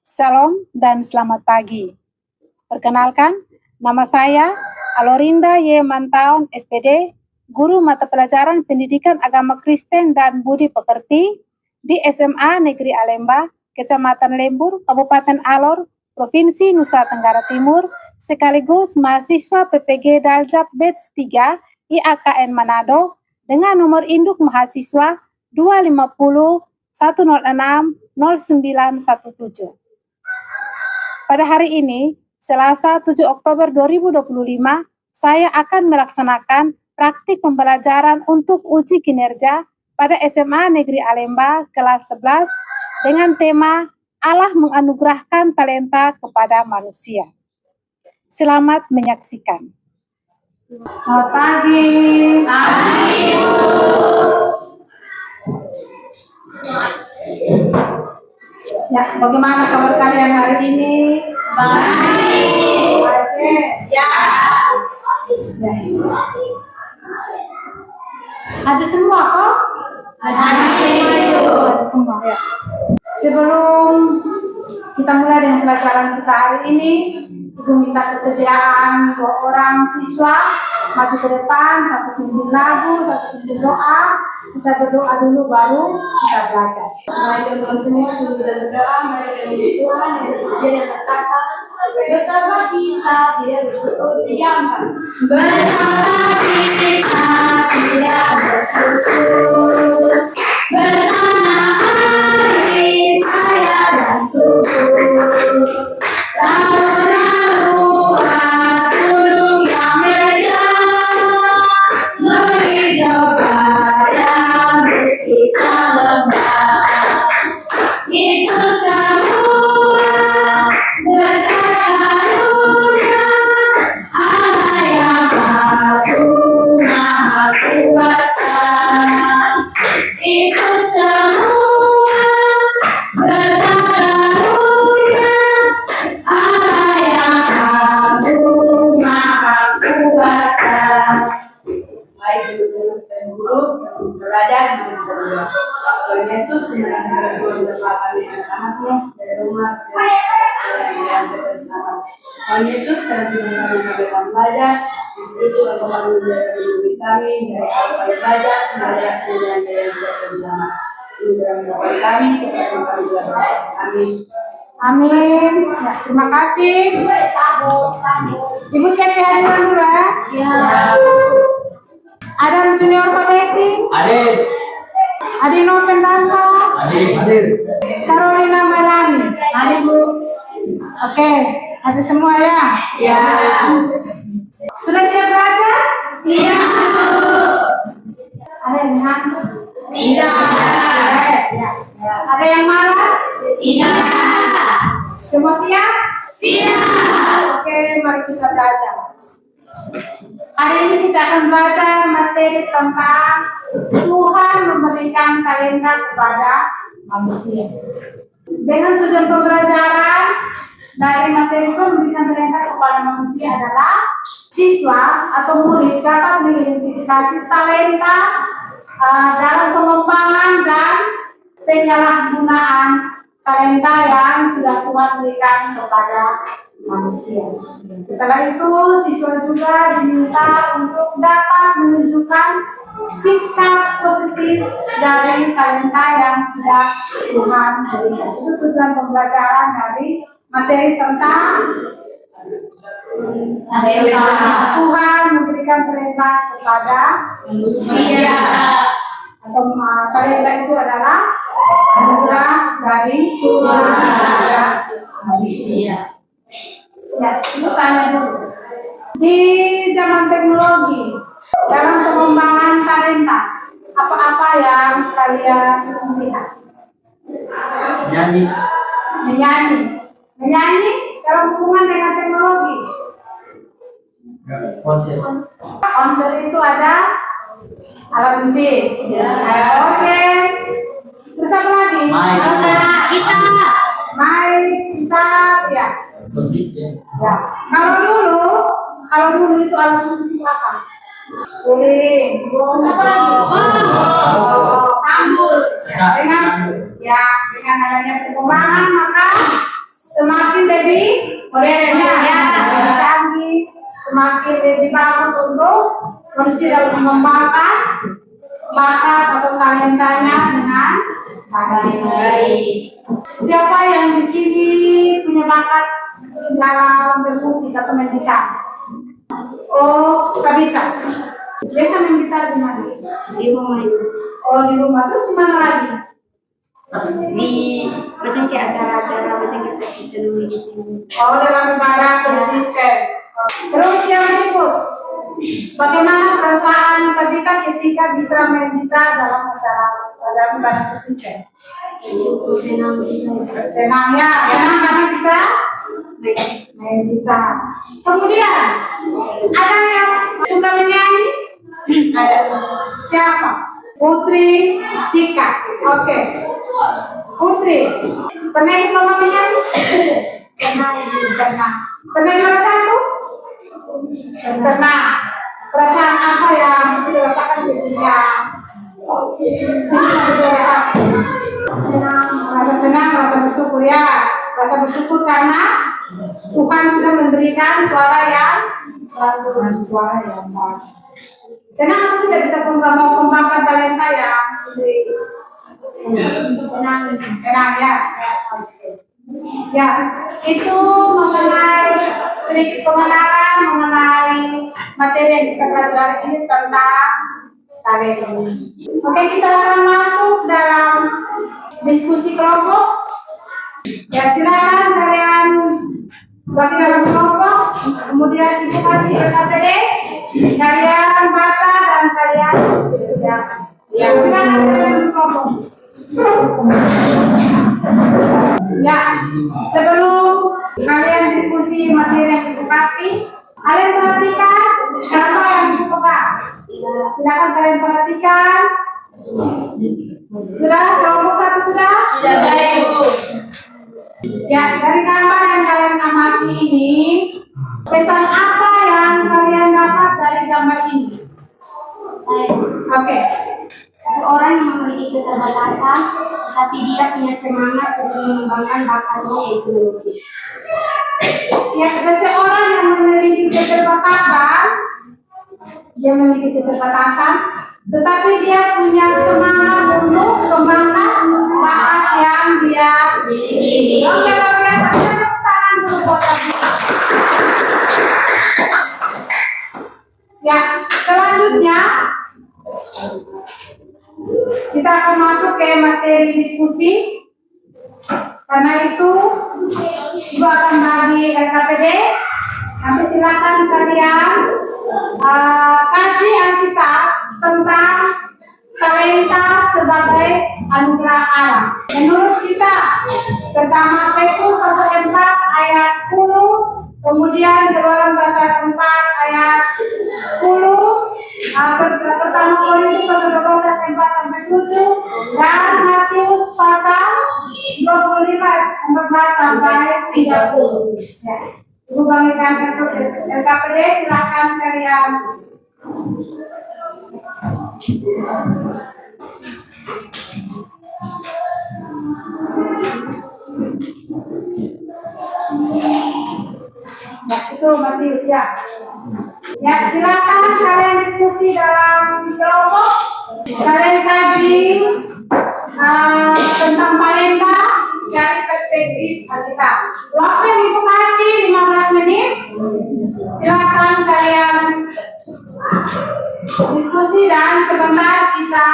Salam dan selamat pagi. Perkenalkan, nama saya Alorinda Y. Mantaon, SPD, Guru Mata Pelajaran Pendidikan Agama Kristen dan Budi Pekerti di SMA Negeri Alemba, Kecamatan Lembur, Kabupaten Alor, Provinsi Nusa Tenggara Timur, sekaligus mahasiswa PPG Daljab Batch 3 IAKN Manado dengan nomor induk mahasiswa 250 106 0917. Pada hari ini, Selasa 7 Oktober 2025, saya akan melaksanakan praktik pembelajaran untuk uji kinerja pada SMA Negeri Alemba kelas 11 dengan tema Allah menganugerahkan talenta kepada manusia. Selamat menyaksikan. Selamat pagi. Pagi, Bu. Ya, bagaimana kabar kalian hari ini? Baik. Oke. Ya. Ada semua kok? Ada semua ya. Sebelum kita mulai dengan pelajaran kita hari ini, Ibu minta kesediaan 2 orang siswa maju ke depan, 1 pimpin lagu, 1 pimpin doa. Kita berdoa dulu baru kita belajar. Mari dengan semua kita berdoa, mari dengan Tuhan yang berkata, betapa kita tidak bersyukur diamkan. Betapa kita tidak bersyukur. Bertanah air kaya dan subur. Yesus mengenai anak-anaknya dari rumah Tuhan Yesus dan bersama kita belajar itu adalah dari kami dari awal belajar kemudian dari bersama kami amin. Amin. Ya, terima kasih. Ibu cek kehadiran dulu ya. Ya. Ada junior Fabesi? Adik. Adi Noven Dansa? Adik. Carolina Melani? Adik, Bu. Oke, ada semua ya? Ya. Sudah siap belajar? Siap, Bu. Ada yang ngantuk? Tidak. Ya. Ada yang malas? Tidak. Semua siap? Siap. Oke, mari kita belajar. Hari ini kita akan belajar materi tentang Tuhan memberikan talenta kepada manusia. Dengan tujuan pembelajaran dari materi Tuhan memberikan talenta kepada manusia adalah siswa atau murid dapat mengidentifikasi talenta dalam pengembangan dan penyalahgunaan talenta yang sudah Tuhan berikan kepada manusia. Setelah itu, siswa juga diminta untuk dapat menunjukkan sikap positif dari talenta yang sudah Tuhan berikan. Itu tujuan pembelajaran dari materi tentang Tuhan memberikan talenta kepada manusia. Atau talenta itu adalah anugerah dari Tuhan kepada manusia. Ya, itu tanya dulu. Di zaman teknologi, dalam pengembangan talenta, apa-apa yang kalian lihat? Menyanyi dalam hubungan dengan teknologi. Konser itu ada alat musik. Ya. Oke. Terus apa lagi? Gitar, ya. Ya. Kalau dulu itu alat musik itu apa? Suling. Apa lagi? Tambur. Dengan adanya perkembangan maka semakin lebih bagus untuk manusia dalam mengembangkan bakat atau talentanya dengan baik. Siapa yang di sini punya bakat dalam bermusik atau main gitar? Oh, Tabita. Biasa main gitar di mana? Di rumah. Oh, di rumah. Terus di mana lagi? Di macam kayak acara-acara macam kayak persisten gitu. Oh, dalam ibadah konsisten. Terus yang berikut, bagaimana perasaan Tabita ketika bisa main gitar dalam dalam ibadah konsisten? Syukur, senang. Senang ya, senang karena bisa main gitar. Kemudian ada yang suka menyanyi? Ada. Siapa? Putri Cika. Oke. Putri, pernah selama menyanyi? Pernah. Pernah juara satu? Pernah. Perasaan apa yang dirasakan ketika juara satu? Senang, rasa bersyukur ya. Rasa bersyukur karena Tuhan sudah memberikan suara yang bagus. Senang aku tidak bisa mau kembangkan talenta ya. Senang ya. Ya, itu mengenai sedikit pengenalan mengenai materi yang kita pelajari ini tentang talenta. Oke, kita akan masuk dalam diskusi kelompok. Ya, silakan kalian bagi dalam kelompok, kemudian ibu kasih LKPD, kalian baca dan kalian diskusikan. Ya, silakan kalian kelompok. Ya, sebelum kalian diskusi materi yang ibu kasih, kalian perhatikan apa yang ibu pegang. Silakan kalian perhatikan. Sudah, kelompok satu sudah? Sudah, Ibu. Ya, dari gambar yang kalian amati ini, pesan apa yang kalian dapat dari gambar ini? Oke. Seseorang yang memiliki keterbatasan, tapi dia punya semangat untuk mengembangkan bakatnya yaitu melukis. Ya, seseorang yang memiliki keterbatasan, tetapi dia punya semangat untuk mengembangkan bakat yang dia miliki. Oke, luar biasa. Tepuk tangan dulu buat Tabita. Ya, selanjutnya kita akan masuk ke materi diskusi. Karena itu, Ibu akan bagi LKPD. Nanti silakan kalian kaji Alkitab tentang talenta sebagai anugerah Allah. Menurut kita, pertama Petrus pasal 4 ayat 10, kemudian Keluaran pasal 4 ayat 10, pertama Korintus pasal 12 ayat 4 sampai 7, dan Matius pasal 25 ayat 14 sampai 30. Ya. Ibu bagikan LKPD, silakan kalian. Ya, itu Matius ya. Ya, silakan kalian diskusi dalam kelompok. Kalian kaji tentang talenta dari perspektif kita. Waktu yang Ibu kasih 15 menit. Silakan kalian diskusi dan sebentar kita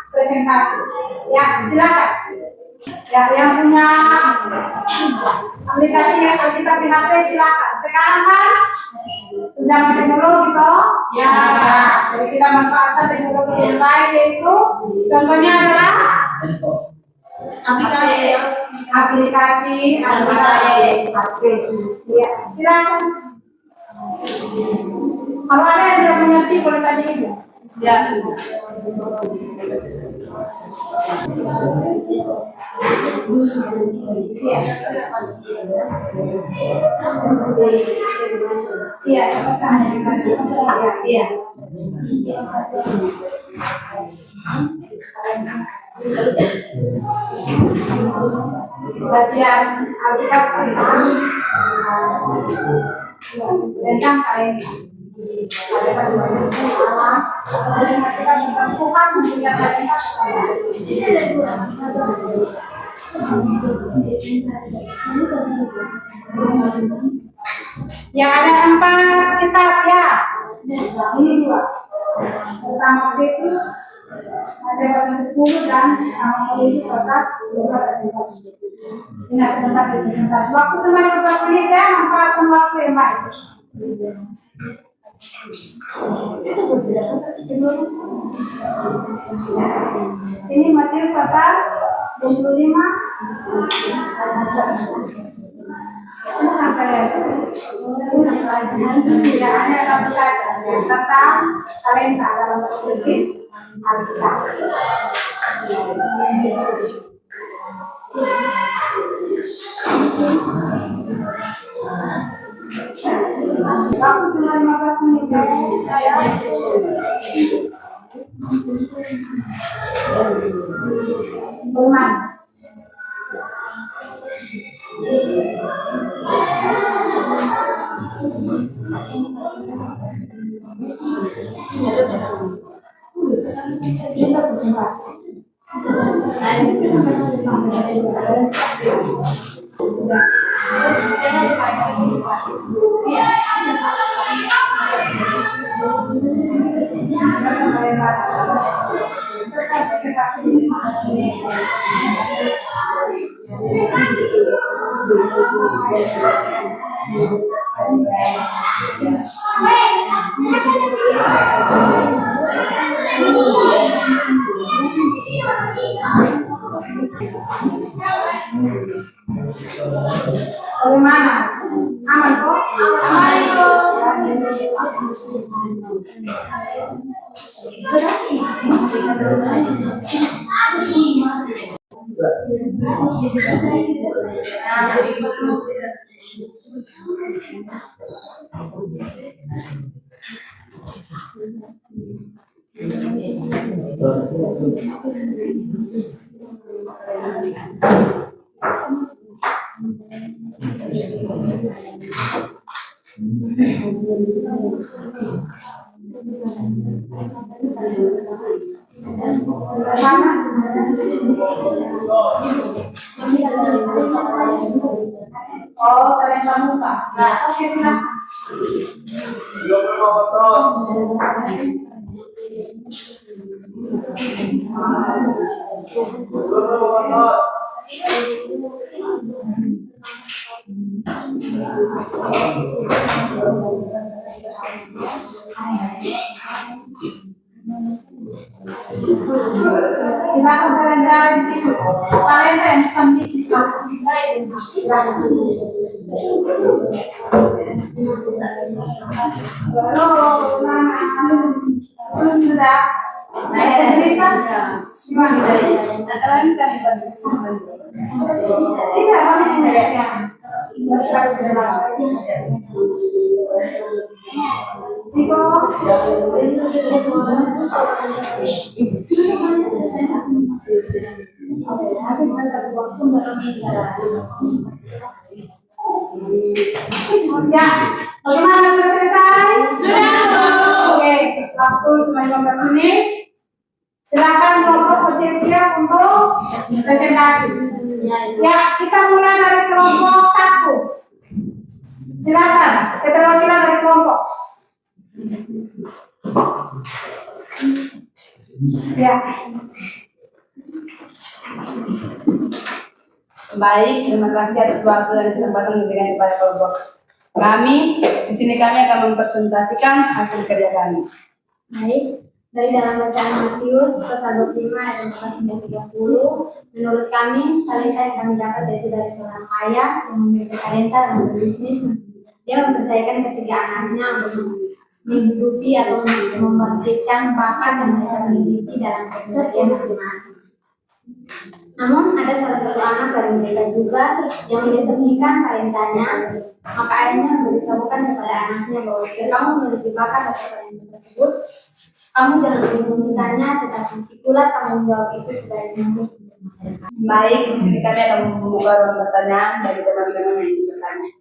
presentasi. Ya, silakan. Ya, yang punya aplikasi yang kita di HP silakan. Sekarang kan zaman teknologi toh? Ya. Jadi kita manfaatkan teknologi yang baik, yaitu contohnya adalah aplikasi. Ya, silakan. Kalau ada yang tidak mengerti boleh tanya Ibu. Ya. Bagian Alkitab tentang talenta. Ada semuanya Allah. Kemudian kita bertempuran memberikan hakikat kepada yang ada 4 kitab ya. Ini 2. Pertama Petrus ada pasal 10 dan pertama Korintus pasal 12 ayat 4. Ingat tempat presentasi. Waktu kembali ke menit ya, manfaatkan waktu yang baik. Ini Matius pasal 25. Silakan kalian. Tidak hanya satu saja tentang talenta dalam perspektif Alkitab. Waktu cuma 15 menit. Bagaimana? Bagaimana? Aman kok? Aman kok. Oh, talenta Musa. Oke, silakan. Silakan kalian jalan di situ. Talenta yang sambil halo, selamat. Sudah. Ada cerita? Gimana? Kalian kan iya, kami saya. Siko. Ya, bagaimana sudah selesai? Sudah. Oke, waktu cuma 15 menit. Silakan kelompok bersiap-siap untuk presentasi. Ya, kita mulai dari kelompok 1. Silakan, keterwakilan dari kelompok. Ya. Baik, terima kasih atas waktu dan kesempatan yang diberikan kepada kelompok kami. Di sini kami akan mempresentasikan hasil kerja kami. Baik, dari dalam bacaan Matius pasal 25 ayat 19-30, menurut kami talenta yang kami dapat yaitu dari seorang ayah yang memiliki talenta dalam berbisnis. Dia mempercayakan ketiga anaknya untuk menghidupi atau membangkitkan bakat yang mereka miliki dalam pekerjaan masing-masing. Namun ada salah satu anak dari mereka juga yang disembunyikan talentanya, maka ayahnya memberitahukan kepada anaknya bahwa jika kamu memiliki bakat atas talenta tersebut, kamu jangan menyembunyikannya, tetapi pikulah tanggung jawab itu sebaik mungkin. Baik, di sini kami akan membuka ruang pertanyaan dari teman-teman yang ingin bertanya.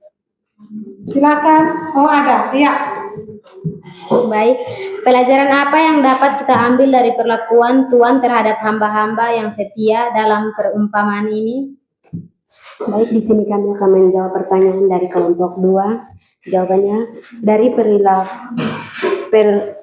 Silakan. Oh, ada. Iya. Baik, pelajaran apa yang dapat kita ambil dari perlakuan Tuhan terhadap hamba-hamba yang setia dalam perumpamaan ini? Baik, di sini kami akan menjawab pertanyaan dari kelompok 2. Jawabannya, dari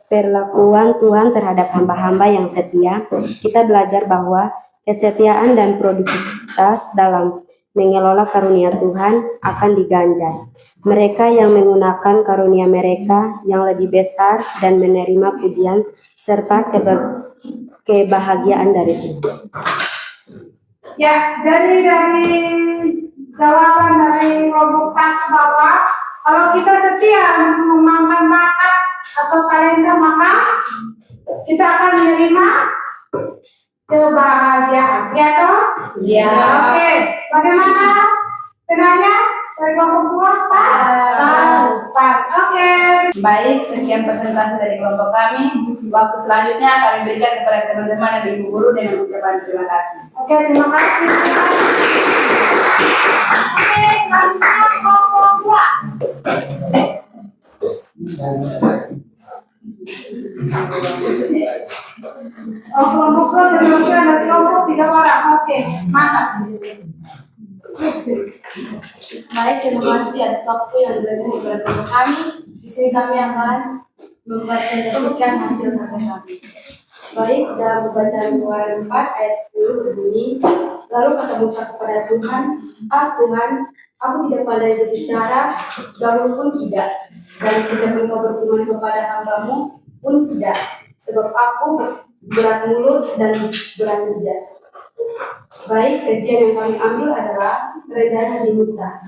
perlakuan Tuhan terhadap hamba-hamba yang setia, kita belajar bahwa kesetiaan dan produktivitas dalam mengelola karunia Tuhan akan diganjar. Mereka yang menggunakan karunia mereka yang lebih besar dan menerima pujian serta kebahagiaan dari Tuhan. Ya, jadi dari jawaban dari kelompok 1 bahwa kalau kita setia mengembangkan bakat atau talenta, maka kita akan menerima kebahagiaan. Ya toh? Iya. Oke, bagaimana penanya dari kelompok 2? Pas. Oke. Baik, sekian presentasi dari kelompok kami. Waktu selanjutnya kami berikan kepada teman-teman dan ibu guru dengan ucapan terima kasih. Oke, terima kasih. Oke, selanjutnya kelompok 2. Oh, kelompok 2 sudah dari kelompok 3 orang. Oke, mantap. Baik, terima kasih atas waktu yang diberikan kepada kelompok kami. Di sini kami akan mempresentasikan hasil kerja kami. Baik, dalam pembacaan Keluaran 4 ayat 10 berbunyi, lalu kata Musa kepada Tuhan, Tuhan, aku tidak pandai berbicara, gaul pun tidak, dan sejak engkau berfirman kepada hambamu pun tidak, sebab aku berat mulut dan berat lidah. Baik, kajian yang kami ambil adalah kerendahan hati Musa.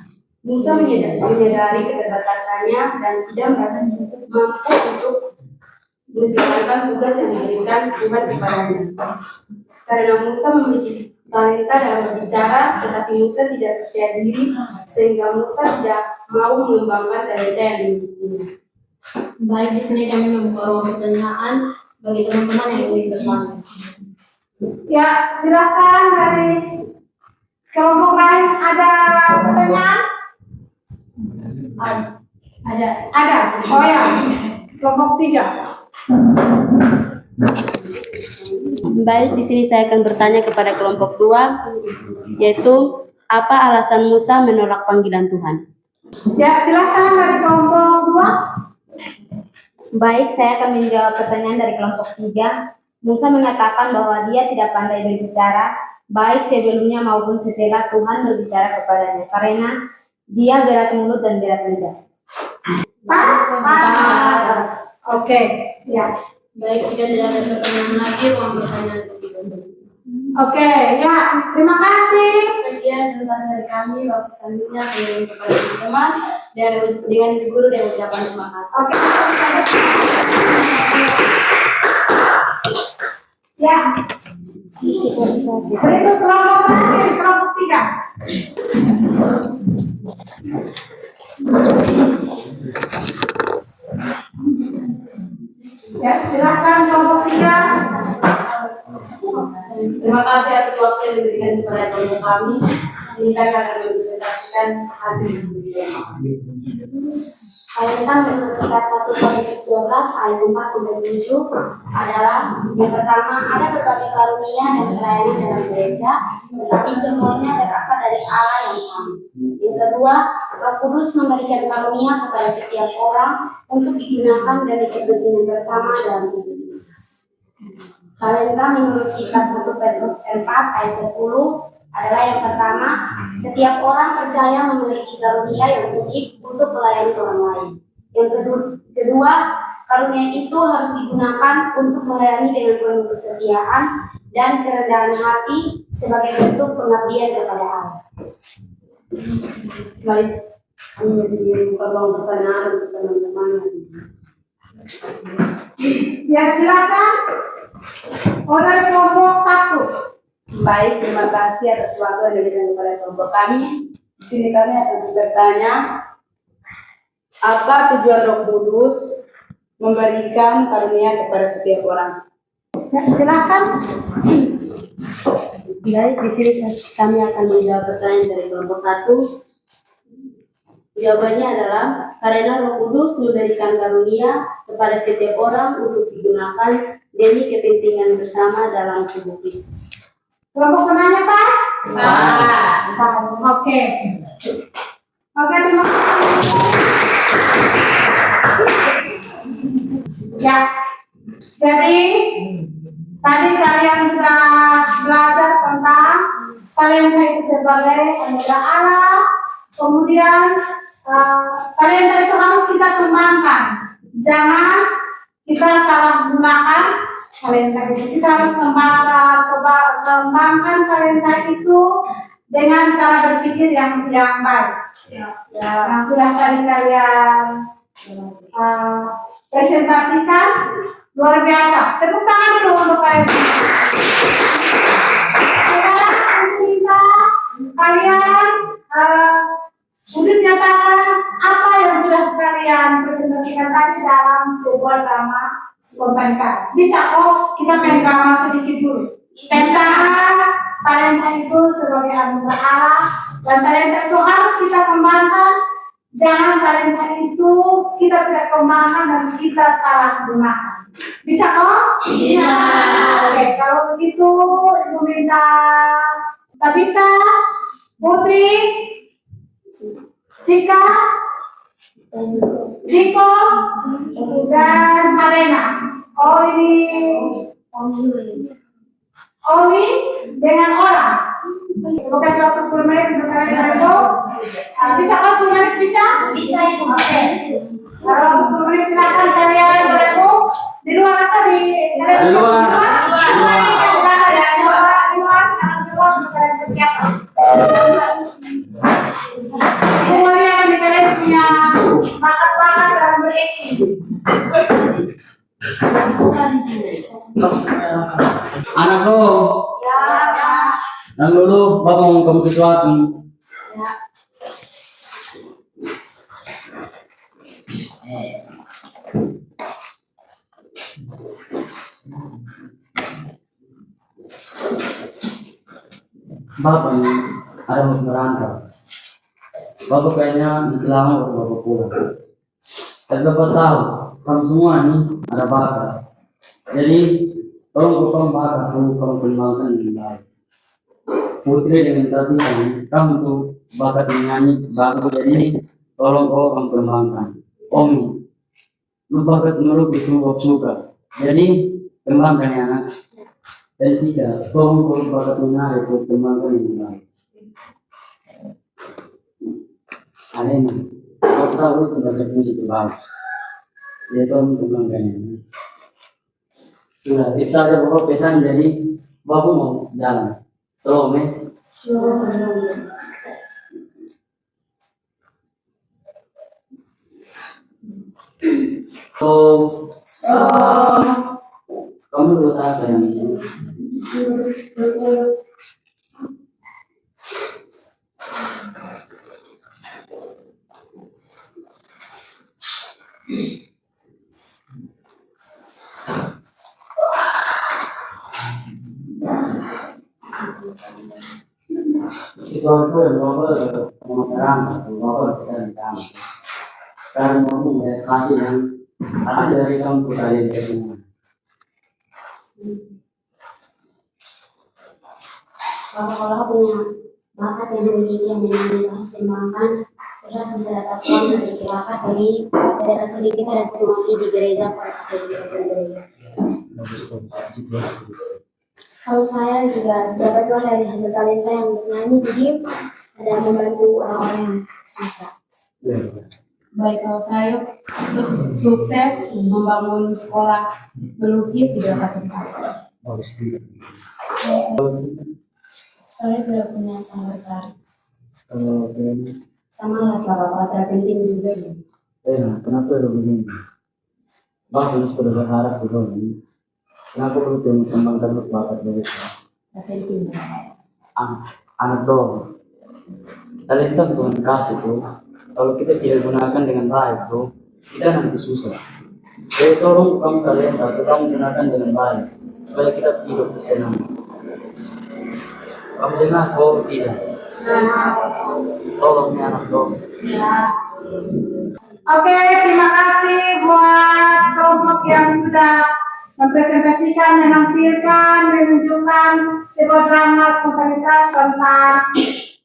Musa menyadari keterbatasannya dan tidak merasa mampu untuk menjalankan tugas yang diberikan Tuhan kepadanya. Karena Musa memiliki talenta dalam berbicara, tetapi Musa tidak percaya diri, sehingga Musa tidak mau mengembangkan talenta yang dimilikinya. Baik, di sini kami membuka ruang pertanyaan bagi teman-teman yang ingin bertanya. Ya, silakan dari kelompok lain ada pertanyaan? Ada. Oh ya, kelompok 3. Baik, di sini saya akan bertanya kepada kelompok 2, yaitu apa alasan Musa menolak panggilan Tuhan? Ya, silakan dari kelompok 2. Baik, saya akan menjawab pertanyaan dari kelompok 3. Musa mengatakan bahwa dia tidak pandai berbicara, baik sebelumnya maupun setelah Tuhan berbicara kepadanya, karena dia berat mulut dan berat lidah. Pas. Oke, ya. Baik, jika tidak ada pertanyaan lagi, ruang pertanyaan ditutup. Oke, ya. Terima kasih. Sekian presentasi dari kami. Waktu selanjutnya kami kepada teman-teman dengan ibu guru dan ucapan terima kasih. Oke. Ya. Berikut kelompok terakhir, kelompok 3. Ya, silakan kelompok 3. Terima kasih atas waktu yang diberikan kepada kelompok kami. Sini kami akan mempresentasikan hasil diskusi kami. Talenta menurut kitab 1 Korintus 12 ayat 4-7 adalah yang pertama, ada berbagai karunia dan pelayanan dalam gereja, tetapi semuanya berasal dari Allah yang sama. Yang kedua, Roh Kudus memberikan karunia kepada setiap orang untuk digunakan dari kepentingan bersama dalam hidup Kristus. Talenta menurut kitab 1 Petrus 4 ayat 10 adalah yang pertama, setiap orang percaya memiliki karunia yang unik untuk melayani orang lain. Yang kedua, karunia itu harus digunakan untuk melayani dengan penuh kesetiaan dan kerendahan hati sebagai bentuk pengabdian kepada Allah. Baik, kami membuka ruang pertanyaan untuk teman-teman. Ya, silakan. Oh, dari kelompok 1. Baik, terima kasih atas waktu yang diberikan kepada kelompok kami. Di sini kami akan bertanya, apa tujuan Roh Kudus memberikan karunia kepada setiap orang? Ya, silakan. Baik, di sini kami akan menjawab pertanyaan dari kelompok 1. Jawabannya adalah karena Roh Kudus memberikan karunia kepada setiap orang untuk digunakan demi kepentingan bersama dalam tubuh Kristus. Kelompok penanya pas? Pas. Oke. Oke, terima kasih. Ya. Jadi tadi kalian sudah belajar tentang talenta itu sebagai anugerah Allah. Kemudian talenta itu harus kita kembangkan. Jangan kita salah gunakan talenta itu. Kita harus kembangkan talenta itu dengan cara berpikir yang baik. Yang sudah tadi kalian presentasikan luar biasa. Tepuk tangan dulu untuk kalian. Sekarang aku minta kalian untuk nyatakan apa yang sudah kalian presentasikan tadi dalam sebuah drama spontanitas. Bisa kok kita main drama sedikit dulu. Tentang talenta itu sebagai anugerah Allah dan talenta itu harus kita kembangkan. Jangan talenta itu kita tidak kembangkan dan kita salah gunakan. Bisa kok? Bisa. Oke, kalau begitu Ibu minta Tabita, Putri, Cika, Jiko, dan Alena. Oh ini Owi dengan orang. Terima kasih waktu 10 menit untuk kalian itu. Bisa kok 10 menit bisa? Bisa ya. Oke. Kalau 10 menit silakan kalian bertemu di luar atau di luar. Di luar. Di luar untuk kalian persiapan. Semuanya yang kalian punya bakat-bakat dalam berakting. Anak lo, yang dulu bapak mau kamu sesuatu. Bapak ini ada mau merantau. Bapak kayaknya hilang waktu bapak pulang. Dan bapak tahu, kamu semua ini ada bakat. Jadi tolong bakat dulu kamu kembangkan dengan baik. Putri dengan tadi kamu tuh bakat menyanyi bagus, jadi tolong kamu kembangkan. Omi, lu bakat melukis lu suka, jadi kembangkan ya anak. Dan tidak, tolong bakat menari lu kembangkan dengan baik. Alena, kau tahu lu baca musik itu bagus, jadi tolong kembangkan. Sudah, itu saja bapak pesan, jadi bapak mau jalan. Shalom, kamu dulu tahu apa yang ini? Itu aku yang bapak mau terang, bapak bisa ditang. Sekarang kamu kasih yang hasil dari kamu kalian semua. Kalau punya bakat yang memiliki harus dikembangkan, terus bisa dapat uang dari bakat dari sedikit ada semua di gereja pada gereja. Kalau saya juga sudah berjuang dari hasil talenta yang bernyanyi, jadi ada membantu orang-orang yang susah. Baik, kalau saya sukses membangun sekolah melukis di beberapa tempat. Saya sudah punya sahabat sama lah bapak terpenting juga. Kenapa lu begini? Bapak sudah berharap begini. Kenapa lu tidak mengembangkan bakat mereka? Terpenting. Anak dong. Talenta Tuhan kasih tuh. Kalau kita tidak gunakan dengan baik tuh, kita nanti susah. Jadi tolong kamu talenta, kamu gunakan dengan baik supaya kita hidup senang. Kamu dengar kok tidak? Tolong ya anak dong. Oke, terima kasih buat kelompok yang sudah mempresentasikan, menampilkan, menunjukkan sebuah drama spontanitas tentang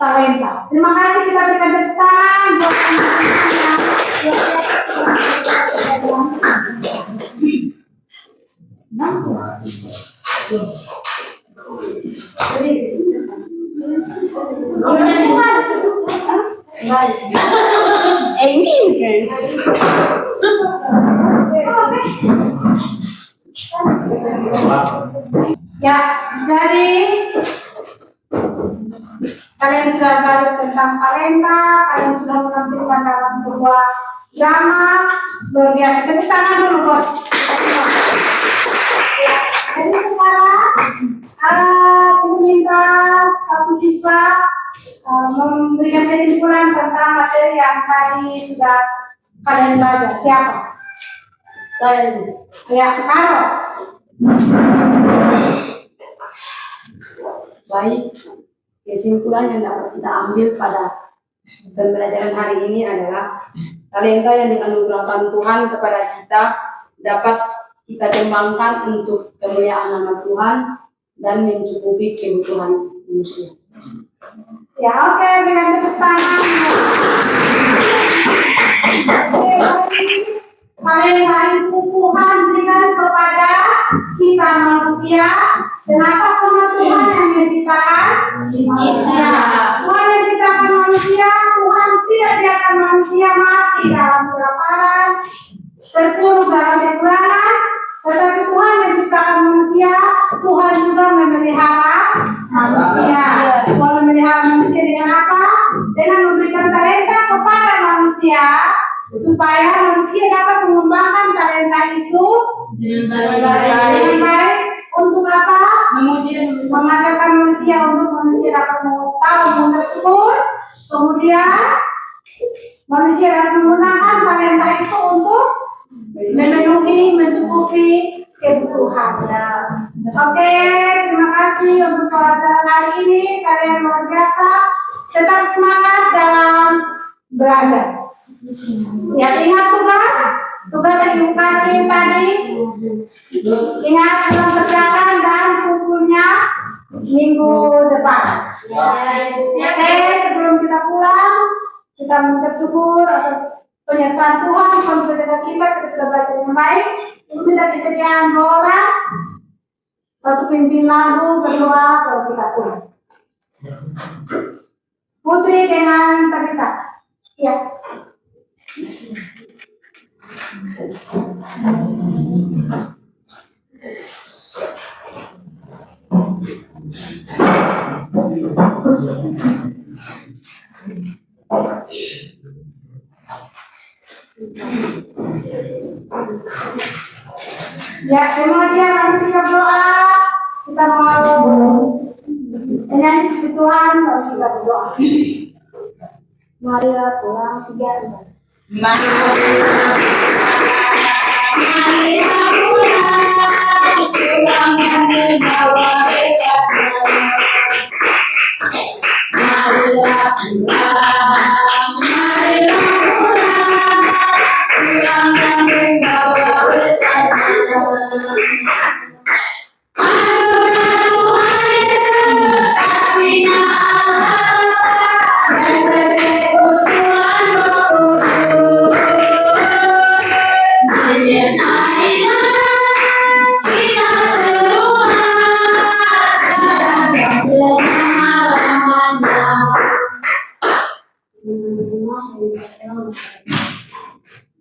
talenta. Terima kasih, kita berikan tepuk tangan buat ya, jadi kalian sudah belajar tentang talenta, kalian sudah menampilkan dalam sebuah drama luar biasa. Tepuk tangan dulu buat ya. Jadi sekarang aku minta satu siswa memberikan kesimpulan tentang materi yang tadi sudah kalian belajar. Siapa? Saya Ya, Karo. baik, kesimpulan yang dapat kita ambil pada pembelajaran hari ini adalah talenta yang dianugerahkan Tuhan kepada kita dapat kita kembangkan untuk kemuliaan nama Tuhan dan mencukupi kebutuhan manusia. Ya, oke, dengan tepuk tangan. Talenta itu Tuhan berikan kepada kita manusia. Kenapa karena Tuhan yang menciptakan manusia? Tuhan yang menciptakan manusia, Tuhan tidak biarkan manusia mati dalam kelaparan, terpuruk dalam kekurangan. Tetapi Tuhan menciptakan manusia, Tuhan juga memelihara manusia. Tuhan memelihara manusia dengan apa? Dengan memberikan talenta kepada manusia, supaya manusia dapat mengembangkan talenta itu dengan baik. Untuk apa? Memuji dan Mengajarkan manusia untuk manusia dapat tahu mengucap syukur. Kemudian manusia dapat menggunakan talenta itu untuk memenuhi, mencukupi kebutuhannya. Oke, terima kasih untuk pelajaran hari ini. Kalian luar biasa. Tetap semangat dalam belajar. Ya, ingat tugas yang ibu kasih tadi. Ingat belum kerjakan dan kumpulnya minggu depan. Oke, sebelum kita pulang, kita mengucap syukur atas penyertaan Tuhan, Tuhan sudah jaga kita sudah belajar yang baik. Itu minta kesediaan doa, satu pimpin lagu, berdoa kalau kita pulang. Putri dengan Tabita. Ya. Ya, kemudian langsung berdoa. Kita mau menyanyi puji Tuhan, lalu kita berdoa. Mari pulang 3.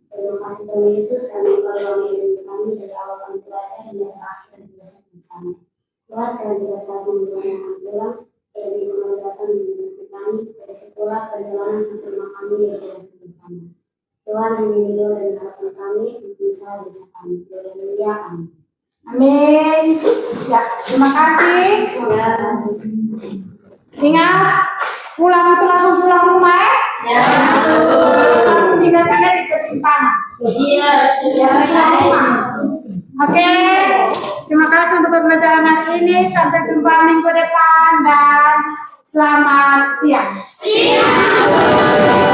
Terima kasih Tuhan Yesus karena Engkau telah melindungi kami dari awal kami belajar hingga akhir dan biasa bersama. Tuhan saya juga saat membuat yang pulang dari mengajarkan mendidik kami dari sekolah perjalanan sampai rumah kami yang bersama. Tuhan yang melindungi dan harapan kami untuk bisa kami. Haleluya, amin. Amin. Ya, terima kasih. Ingat, pulang itu langsung pulang rumah ya. Ya. Singgah-singgah di persimpangan. Iya. Oke, terima kasih untuk pembelajaran hari ini. Sampai jumpa minggu depan dan selamat siang. Siap.